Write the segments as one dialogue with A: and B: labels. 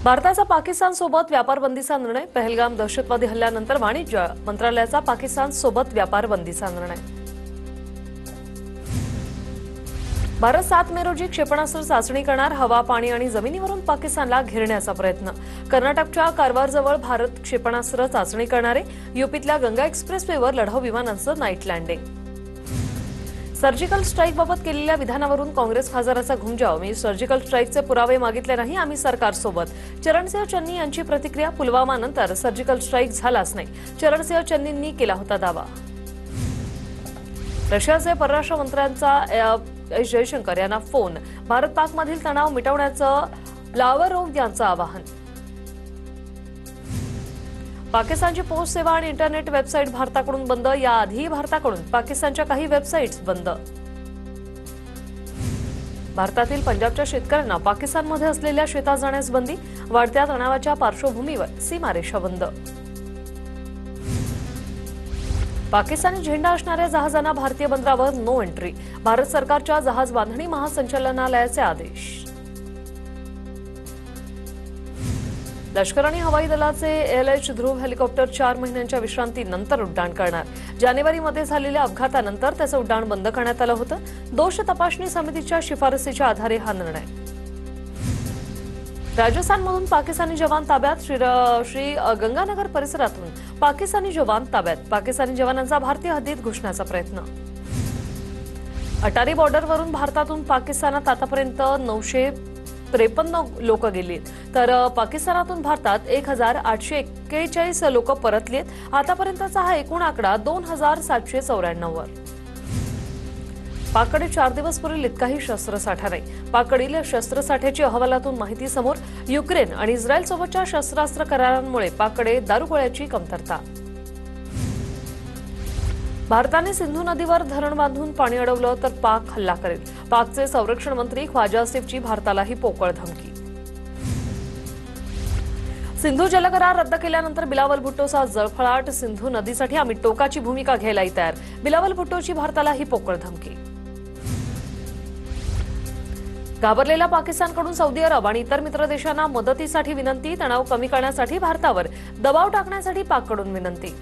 A: भारताचा पाकिस्तानसोबत व्यापार बंदीचा निर्णय। पहलगाम दहशतवादी हल्ल्यानंतर वाणिज्य मंत्रालयाचा पाकिस्तानसोबत व्यापार बंदीचा निर्णय। भारत 7 मे रोजी क्षेपणास्त्र चाचणी करणार। हवा, पाणी आणि जमिनीवरून पाकिस्तानला घेरण्याचा प्रयत्न। कर्नाटकच्या कारवारजवळ भारत क्षेपणास्त्र चाचणी करणार आहे। यूपीतल्या गंगा एक्सप्रेसवेवर लढाऊ विमानांचं नाईट लँडिंग। सर्जिकल स्ट्राईकबाबत केलेल्या विधानावरून काँग्रेस खासदाराचा घुमजाव। मी सर्जिकल स्ट्राईकचे पुरावे मागितले नाही, आम्ही सरकारसोबत। चरणसिंह चन्नी यांची प्रतिक्रिया। पुलवामानंतर सर्जिकल स्ट्राईक झालाच नाही, चरणसिंह चन्नींनी केला होता दावा। रशियाचे परराष्ट्र मंत्र्यांचा एस जयशंकर यांना फोन। भारत पाकमधील तणाव मिटवण्याचं लाव्हरोव्ह यांचं आवाहन। पाकिस्तानची पोस्ट सेवा आणि इंटरनेट वेबसाईट भारताकडून बंद। याआधी भारताकडून पाकिस्तानच्या काही वेबसाईट्स बंद। भारतातील पंजाबच्या शेतकऱ्यांना पाकिस्तानमध्ये असलेल्या शेतात जाण्यास बंदी। वाढत्या तणावाच्या पार्श्वभूमीवर सीमारेषा बंद। पाकिस्तानी झेंडा असणाऱ्या जहाजांना भारतीय बंदरावर नो एंट्री। भारत सरकारच्या जहाज बांधणी महासंचालनालयाचे आदेश। लष्कर आणि हवाई दलाचे एएलएच ध्रुव हेलिकॉप्टर 4 महिन्यांच्या विश्रांतीनंतर उड्डाण करणार। जानेवारीमध्ये झालेल्या अपघातानंतर त्याचं उड्डाण बंद करण्यात आलं होतं। दोष तपासणी समितीच्या शिफारसीच्या आधारे हा निर्णय। राजस्थानमधून पाकिस्तानी जवान ताब्यात। श्री गंगानगर परिसरातून पाकिस्तानी जवान ताब्यात। पाकिस्तानी जवानांचा भारतीय हद्दीत घुसण्याचा प्रयत्न। अटारी बॉर्डरवरून भारतातून पाकिस्तानात आतापर्यंत 953 लोक गेलीत, तर पाकिस्तानातून भारतात 1841 लोक परतलीत। आतापर्यंतचा हा एकूण आकडा 2794 वर। पाककडे 4 दिवस पुरेल इतकाही शस्त्रसाठा नाही। पाककडील शस्त्रसाठ्याची अहवालातून माहिती समोर। युक्रेन आणि इस्रायलसोबतच्या शस्त्रास्त्र करारांमुळे पाककडे दारुगोळ्याची कमतरता। भारताने सिंधू नदीवर धरण बांधून पाणी अडवलं तर पाक हल्ला करेल। पाकचे संरक्षण मंत्री ख्वाजा आसिफची भारतालाही पोकळ धमकी। सिंधू जलकरार रद्द केल्यानंतर बिलावल भुट्टोचा जळफळाट। सिंधू नदीसाठी आम्ही टोकाची भूमिका घ्यायलाही तयार। बिलावल भुट्टोची भारतालाही पोकळ धमकी। घाबरलेल्या पाकिस्तानकडून सौदी अरब आणि इतर मित्र देशांना मदतीसाठी विनंती। तणाव कमी करण्यासाठी भारतावर दबाव टाकण्यासाठी पाककडून विनंती।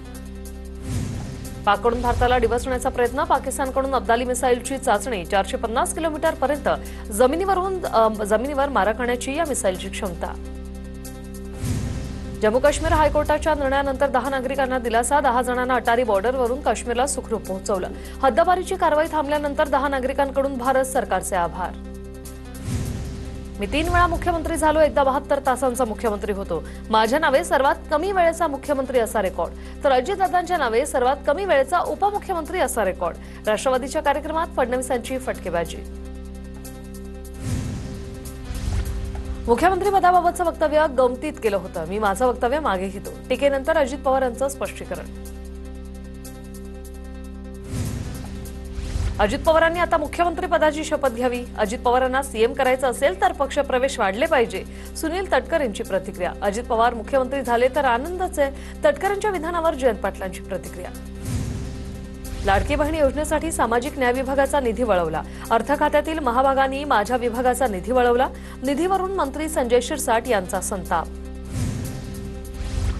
A: पाककडून भारताला डिवचण्याचा प्रयत्न। पाकिस्तानकडून अब्दाली मिसाईलची चाचणी। 450 किलोमीटरपर्यंत जमिनीवर मारा करण्याची या मिसाईलची क्षमता। जम्मू काश्मीर हायकोर्टाच्या निर्णयानंतर 10 नागरिकांना दिलासा। 10 जणांना अटारी बॉर्डरवरून काश्मीरला सुखरूप पोहोचवलं। हद्दपारीची कारवाई थांबल्यानंतर 10 नागरिकांकडून भारत सरकारचे आभार। मी 3 वेळा मुख्यमंत्री झालो, एकदा 72 तासांचा मुख्यमंत्री होतो। माझ्या नावे सर्वात कमी वेळेचा मुख्यमंत्री असा रेकॉर्ड, तर अजितदादांच्या नावे सर्वात कमी वेळेचा उपमुख्यमंत्री असा रेकॉर्ड। राष्ट्रवादीच्या कार्यक्रमात फडणवीसांची फटकेबाजी। मुख्यमंत्रीपदाबाबतचं वक्तव्य गमतीत केलं होतं, मी माझं वक्तव्य मागे घेतो। टीकेनंतर अजित पवारांचं स्पष्टीकरण। अजित पवारांनी आता मुख्यमंत्री पदाची शपथ घ्यावी। अजित पवारांना सीएम करायचं असेल तर पक्षप्रवेश वाढले पाहिजे। सुनील तटकर यांची प्रतिक्रिया। अजित पवार मुख्यमंत्री झाले तर आनंदच आहे। तटकरांच्या विधानावर जयंत पाटलांची प्रतिक्रिया। लाडकी बहीण योजनेसाठी सामाजिक न्याय विभागाचा निधी वळवला। अर्थ खात्यातील महाभागांनी माझ्या विभागाचा निधी वळवला। निधीवरून मंत्री संजय शिरसाट यांचा संताप।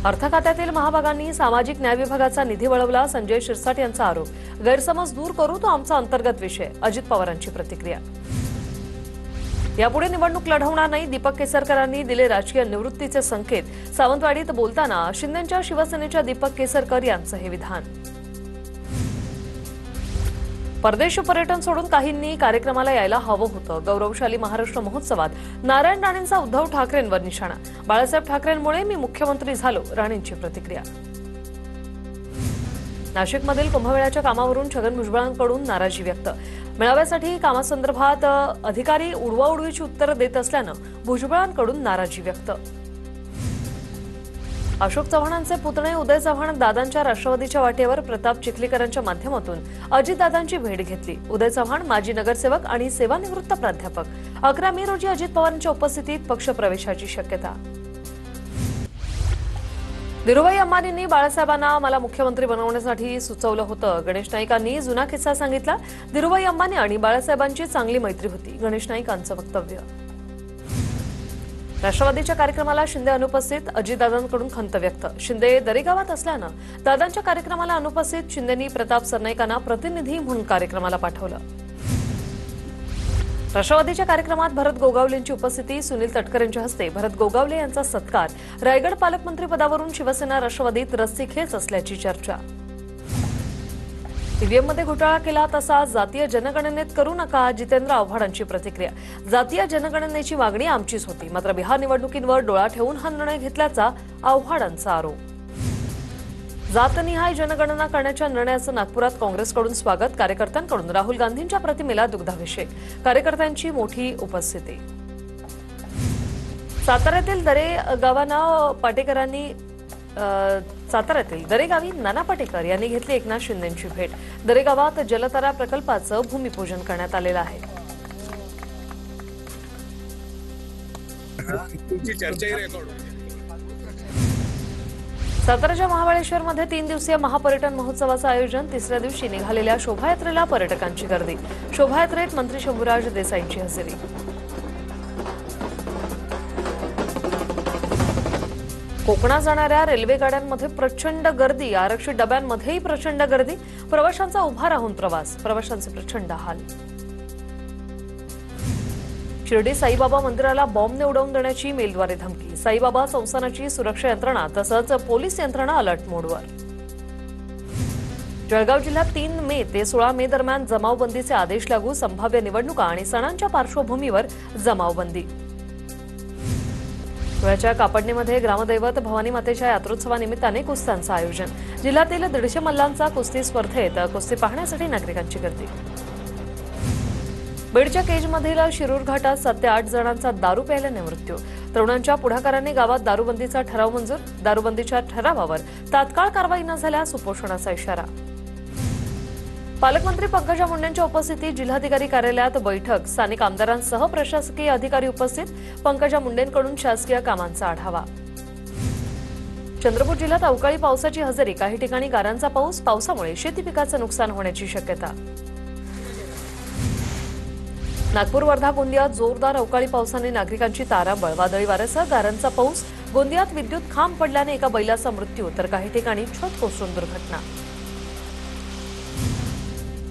A: अर्थ खात्यातील महाभागांनी सामाजिक न्याय विभागाचा निधी वळवला। संजय शिरसाट यांचा आरोप। गैरसमज दूर करू तो आमचा अंतर्गत विषय। अजित पवारांची प्रतिक्रिया। यापुढे निवडणूक लढवणार नाही, दीपक केसरकरांनी दिले राजकीय निवृत्तीचे संकेत। सावंतवाडीत बोलताना शिंदेच्या शिवसेनेच्या दीपक केसरकर यांचं हे विधान। परदेश पर्यटन सोडून काहींनी कार्यक्रमाला यायला हवं होतं। गौरवशाली महाराष्ट्र महोत्सवात नारायण राणेंचा उद्धव ठाकरेंवर निशाणा। बाळासाहेब ठाकरेंमुळे मी मुख्यमंत्री झालो, राणेंची प्रतिक्रिया। नाशिकमधील कुंभमेळ्याच्या कामावरून छगन भुजबळांकडून नाराजी व्यक्त। मेळाव्यासाठी कामासंदर्भात अधिकारी उडवाउडवीची उत्तरं देत असल्यानं भुजबळांकडून नाराजी व्यक्त। अशोक चव्हाणांचे पुतणे उदय चव्हाण दादांच्या राष्ट्रवादीच्या वाटेवर। प्रताप चिखलीकरांच्या माध्यमातून अजितदादांची भेट घेतली। उदय चव्हाण माजी नगरसेवक आणि सेवानिवृत्त प्राध्यापक। 11 मे रोजी अजित पवारांच्या उपस्थितीत पक्षप्रवेशाची शक्यता। धीरूभाई अंबानींनी बाळासाहेबांना मला मुख्यमंत्री बनवण्यासाठी सुचवलं होतं। गणेश नाईकांनी जुना किस्सा सांगितला। धीरूभाई अंबानी आणि बाळासाहेबांची चांगली मैत्री होती, गणेश नाईकांचं वक्तव्य। राष्ट्रवादीच्या कार्यक्रमाला शिंदे अनुपस्थित, अजितदादांकडून खंत व्यक्त. शिंदे दरेगावात असल्यानं दादांच्या कार्यक्रमाला अनुपस्थित. शिंदेंनी प्रताप सरनाईकांना प्रतिनिधी म्हणून कार्यक्रमाला पाठवलं. राष्ट्रवादीच्या कार्यक्रमात भरत गोगावलेंची उपस्थिती. सुनील तटकर यांच्या हस्ते भरत गोगावले यांचा सत्कार. रायगड पालकमंत्री पदावरून शिवसेना राष्ट्रवादीत रस्सीखेच असल्याची चर्चा. ईव्हीएममध्ये घोटाळा केला तसा जातीय जनगणनेत करू नका, जितेंद्र आव्हाडांची प्रतिक्रिया. जातीय जनगणनेची मागणी आमचीच होती, मात्र बिहार निवडणुकींवर डोळा ठेवून हा निर्णय घेतल्याचा आव्हाडांचा आरोप. जातनिहाय जनगणना करण्याच्या निर्णयाचं नागपुरात काँग्रेसकडून स्वागत. कार्यकर्त्यांकडून राहुल गांधींच्या प्रतिमेला दुग्धाभिषेक. कार्यकर्त्यांची मोठी उपस्थिती. साताऱ्यातील दरेगावी नाना पाटेकर यांनी घेतली एकनाथ शिंदेंची भेट. दरेगावात जलतारा प्रकल्पाचं भूमिपूजन करण्यात आलेलं आहे. साताराच्या महाबळेश्वरमध्ये 3 दिवसीय महापर्यटन महोत्सवाचं आयोजन. तिसऱ्या दिवशी निघालेल्या शोभायात्रेला पर्यटकांची गर्दी. शोभायात्रेत मंत्री शंभूराज देसाईंची हजेरी. कोकणात जाणाऱ्या रेल्वे गाड्यांमध्ये प्रचंड गर्दी. आरक्षित डब्यांमध्येही प्रचंड गर्दी. प्रवाशांचा उभा राहून प्रवास. प्रवाशांचे प्रचंड हाल. शिर्डी साईबाबा मंदिराला बॉम्बने उडवून देण्याची मेलद्वारे धमकी. साईबाबा संस्थानाची सुरक्षा यंत्रणा तसंच पोलीस यंत्रणा अलर्ट मोडवर. जळगाव जिल्ह्यात 3 मे ते 16 मे दरम्यान जमावबंदीचे आदेश लागू. संभाव्य निवडणुका आणि सणांच्या पार्श्वभूमीवर जमावबंदी. धुळ्याच्या कापडणीमध्ये ग्रामदैवत भवानी मातेच्या यात्रोत्सवानिमित्ताने कुस्त्यांचं आयोजन. जिल्ह्यातील 150 मल्लांचा कुस्ती स्पर्धेत कुस्ती पाहण्यासाठी नागरिकांची गर्दी. बीडच्या केजमधील शिरूर घाटात 7 ते 8 जणांचा दारू प्यायल्याने मृत्यू. तरुणांच्या पुढाकाराने गावात दारूबंदीचा ठराव मंजूर. दारूबंदीच्या ठरावावर तात्काळ कारवाई न झाल्यास उपोषणाचा इशारा. पालकमंत्री पंकजा मुंडेंच्या उपस्थितीत जिल्हाधिकारी कार्यालयात बैठक. स्थानिक आमदारांसह प्रशासकीय अधिकारी उपस्थित. पंकजा मुंडेंकडून शासकीय कामांचा आढावा. चंद्रपूर जिल्ह्यात अवकाळी पावसाची हजेरी. काही ठिकाणी गारांचा पाऊस. पावसामुळे शेती पिकाचं नुकसान होण्याची शक्यता. नागपूर, वर्धा, गोंदियात जोरदार अवकाळी पावसाने नागरिकांची तारांबळ. वादळी वाऱ्यासह गारांचा पाऊस. गोंदियात विद्युत खांब पडल्याने एका बैलाचा मृत्यू तर काही ठिकाणी छत कोसळून दुर्घटना.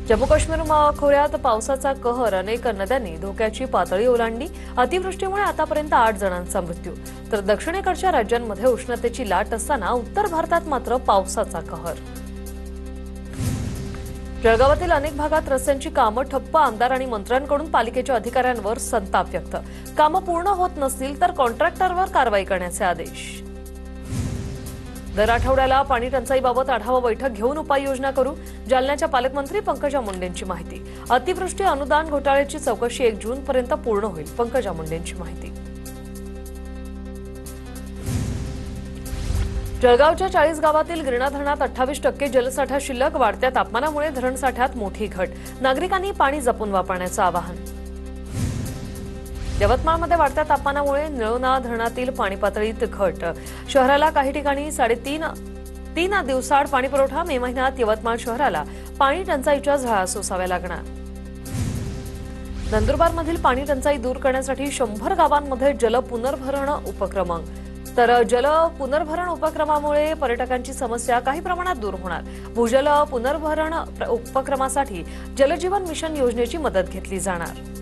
A: जम्मू काश्मीर खोऱ्यात पावसाचा कहर. अनेक नद्यांनी धोक्याची पातळी ओलांडली. अतिवृष्टीमुळे आतापर्यंत 8 जणांचा मृत्यू. तर दक्षिणेकडच्या राज्यांमध्ये उष्णतेची लाट असताना उत्तर भारतात मात्र पावसाचा कहर. जळगावातील अनेक भागात रस्त्यांची कामं ठप्प. आमदार आणि मंत्र्यांकडून पालिकेच्या अधिकाऱ्यांवर संताप व्यक्त. कामं पूर्ण होत नसतील तर कॉन्ट्रॅक्टरवर कारवाई करण्याचे आदेश. दर आठवड्याला पाणी टंचाईबाबत आढावा बैठक घेऊन उपाययोजना करू. जालन्याच्या पालकमंत्री पंकजा मुंडेंची माहिती. अतिवृष्टी अनुदान घोटाळ्याची चौकशी 1 जूनपर्यंत पूर्ण होईल. पंकजा मुंडेंची माहिती. जळगावच्या 40 गावातील गिरणा धरणात 28% जलसाठा शिल्लक. वाढत्या तापमानामुळे धरणसाठ्यात मोठी घट. नागरिकांनी पाणी जपून वापरण्याचं आवाहन. यवतमाळमध्ये वाढत्या तापमानामुळे निळोणा धरणातील पाणी पातळीत घट. शहराला काही ठिकाणी 3.5 दिवसाआड पाणी पुरवठा. मे महिन्यात यवतमाळ शहराला पाणी टंचाईच्या झळा सोसाव्या लागणार. नंदुरबारमधील पाणी टंचाई दूर करण्यासाठी 100 गावांमध्ये जल पुनर्भरण उपक्रम. तर जल पुनर्भरण उपक्रमामुळे पर्यटकांची समस्या काही प्रमाणात दूर होणार. भूजल पुनर्भरण उपक्रमासाठी जलजीवन मिशन योजनेची मदत घेतली जाणार.